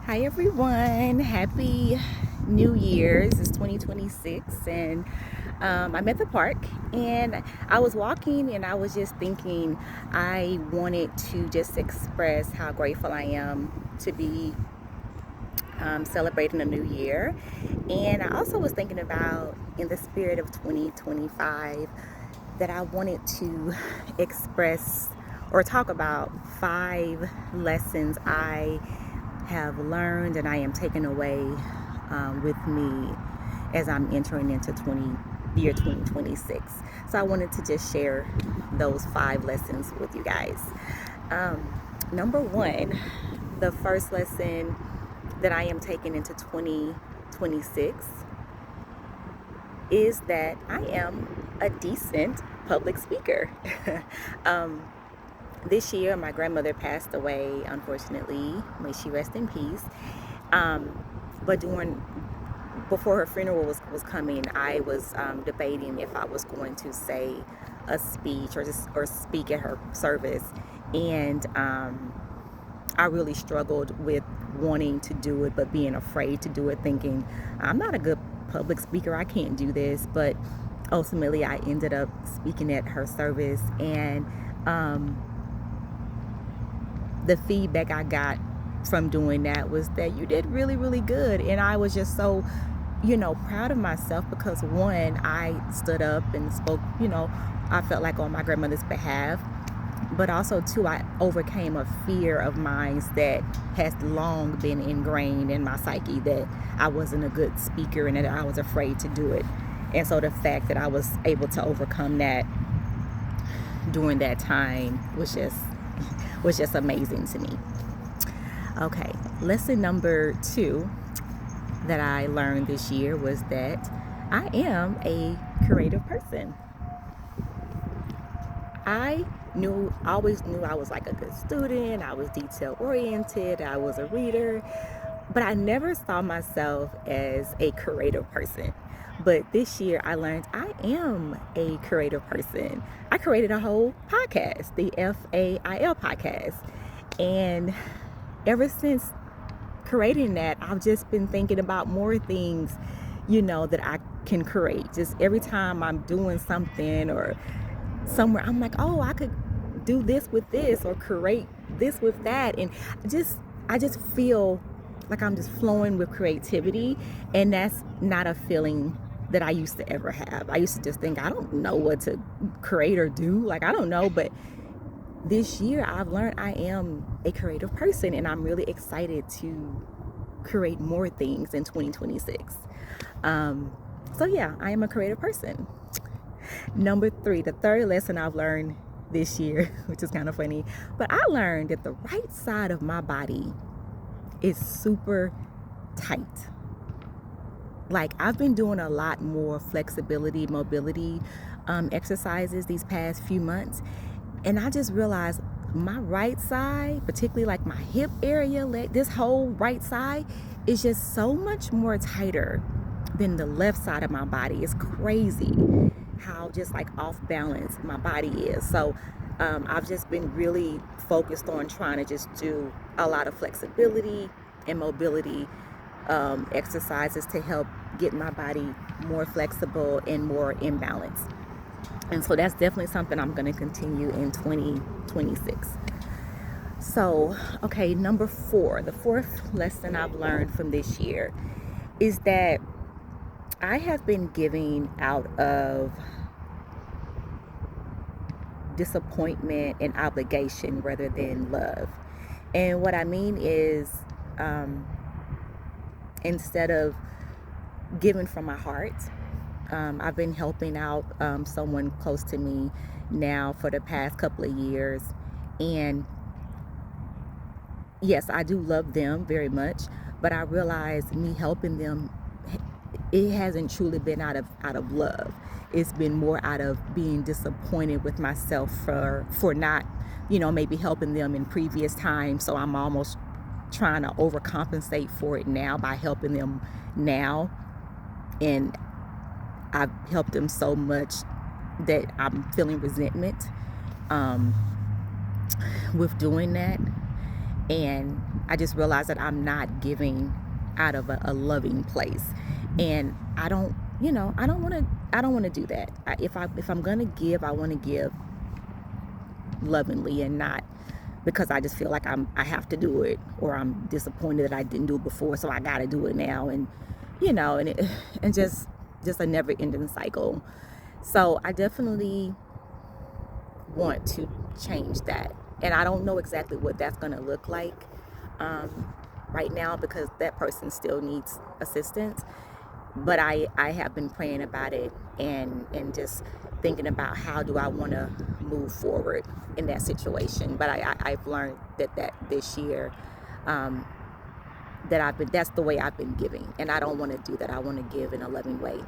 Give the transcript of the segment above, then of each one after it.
Hi everyone, happy New Year's. It's 2026 and I'm at the park and I was walking and I was just thinking I wanted to just express how grateful I am to be celebrating a new year. And I also was thinking about, in the spirit of 2025, that I wanted to express or talk about 5 lessons I have learned and I am taking away with me as I'm entering into year 2026. So I wanted to just share those 5 lessons with you guys. Number one, the first lesson that I am taking into 2026 is that I am a decent public speaker. um, this year, my grandmother passed away, unfortunately. May she rest in peace. But before her funeral was coming, I was debating if I was going to say a speech or speak at her service, and I really struggled with wanting to do it, but being afraid to do it, thinking I'm not a good public speaker, I can't do this. But ultimately, I ended up speaking at her service, and the feedback I got from doing that was that you did really, really good. And I was just so, proud of myself because, one, I stood up and spoke, I felt like on my grandmother's behalf. But also, two, I overcame a fear of mine that has long been ingrained in my psyche, that I wasn't a good speaker and that I was afraid to do it. And so the fact that I was able to overcome that during that time was just amazing to me. Okay, lesson number 2 that I learned this year was that I am a creative person. I always knew I was like a good student, I was detail oriented, I was a reader, but I never saw myself as a creative person. But this year I learned I am a creative person. I created a whole podcast, the F.A.I.L. podcast. And ever since creating that, I've just been thinking about more things, that I can create. Just every time I'm doing something or somewhere, I'm like, oh, I could do this with this or create this with that. And I just feel like I'm just flowing with creativity. And that's not a feeling that I used to ever have. I used to just think, I don't know what to create or do. Like, I don't know. But this year I've learned I am a creative person, and I'm really excited to create more things in 2026. So yeah, I am a creative person. Number 3, the third lesson I've learned this year, which is kind of funny, but I learned that the right side of my body is super tight. Like, I've been doing a lot more flexibility, mobility exercises these past few months, and I just realized my right side, particularly like my hip area, this whole right side is just so much more tighter than the left side of my body. It's crazy how just like off balance my body is. So I've just been really focused on trying to just do a lot of flexibility and mobility exercises to help get my body more flexible and more in balance. And so that's definitely something I'm going to continue in 2026. So, okay, number 4, the fourth lesson I've learned from this year is that I have been giving out of disappointment and obligation rather than love. And what I mean is, instead of giving from my heart, I've been helping out someone close to me now for the past couple of years. And yes, I do love them very much, but I realize me helping them, it hasn't truly been out of love. It's been more out of being disappointed with myself for not, maybe helping them in previous times. So I'm almost trying to overcompensate for it now by helping them now. And I've helped them so much that I'm feeling resentment with doing that. And I just realized that I'm not giving out of a loving place. And I don't, I don't want to do that. If I'm going to give, I want to give lovingly, and not because I just feel like I have to do it, or I'm disappointed that I didn't do it before, so I got to do it now. And and just a never ending cycle. So I definitely want to change that, and I don't know exactly what that's going to look like right now, because that person still needs assistance. But I have been praying about it, and just thinking about how do I want to move forward in that situation. But I've learned that this year, that's the way I've been giving, and I don't want to do that. I want to give in a loving way.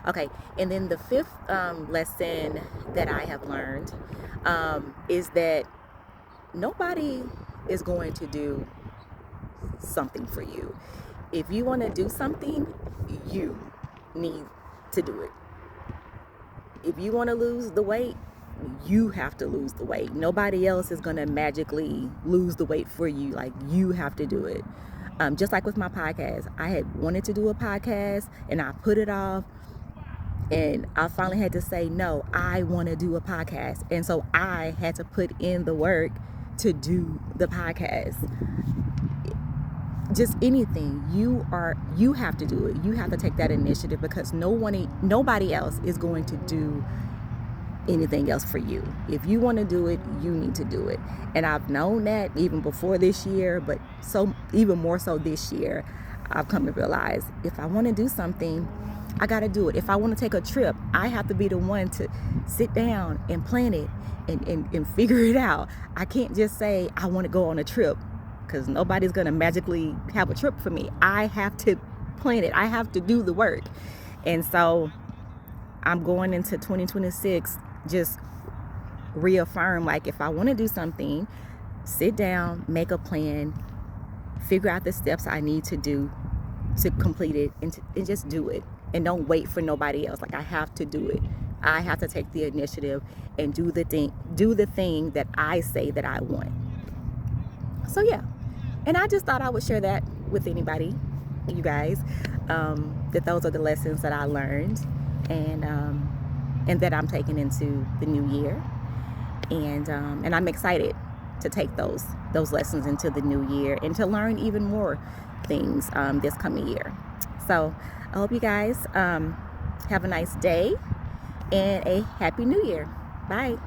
Okay, and then the fifth lesson that I have learned is that nobody is going to do something for you. If you want to do something, you need to do it. If you want to lose the weight, you have to lose the weight. Nobody else is going to magically lose the weight for you. Like, you have to do it. Just like with my podcast, I had wanted to do a podcast and I put it off, and I finally had to say, no, I want to do a podcast. And so I had to put in the work to do the podcast. Just anything, you have to do it. You have to take that initiative, because nobody else is going to do anything else for you. If you want to do it, you need to do it. And I've known that even before this year, but even more so this year, I've come to realize if I want to do something, I got to do it. If I want to take a trip, I have to be the one to sit down and plan it and figure it out. I can't just say I want to go on a trip, because nobody's going to magically have a trip for me. I have to plan it. I have to do the work. And so I'm going into 2026 just reaffirm, like, if I want to do something, sit down, make a plan, figure out the steps I need to do to complete it, and just do it. And don't wait for nobody else. Like, I have to do it. I have to take the initiative and do the thing that I say that I want. So yeah. And I just thought I would share that with anybody, you guys, that those are the lessons that I learned, and that I'm taking into the new year. And I'm excited to take those lessons into the new year, and to learn even more things this coming year. So I hope you guys have a nice day and a happy new year. Bye.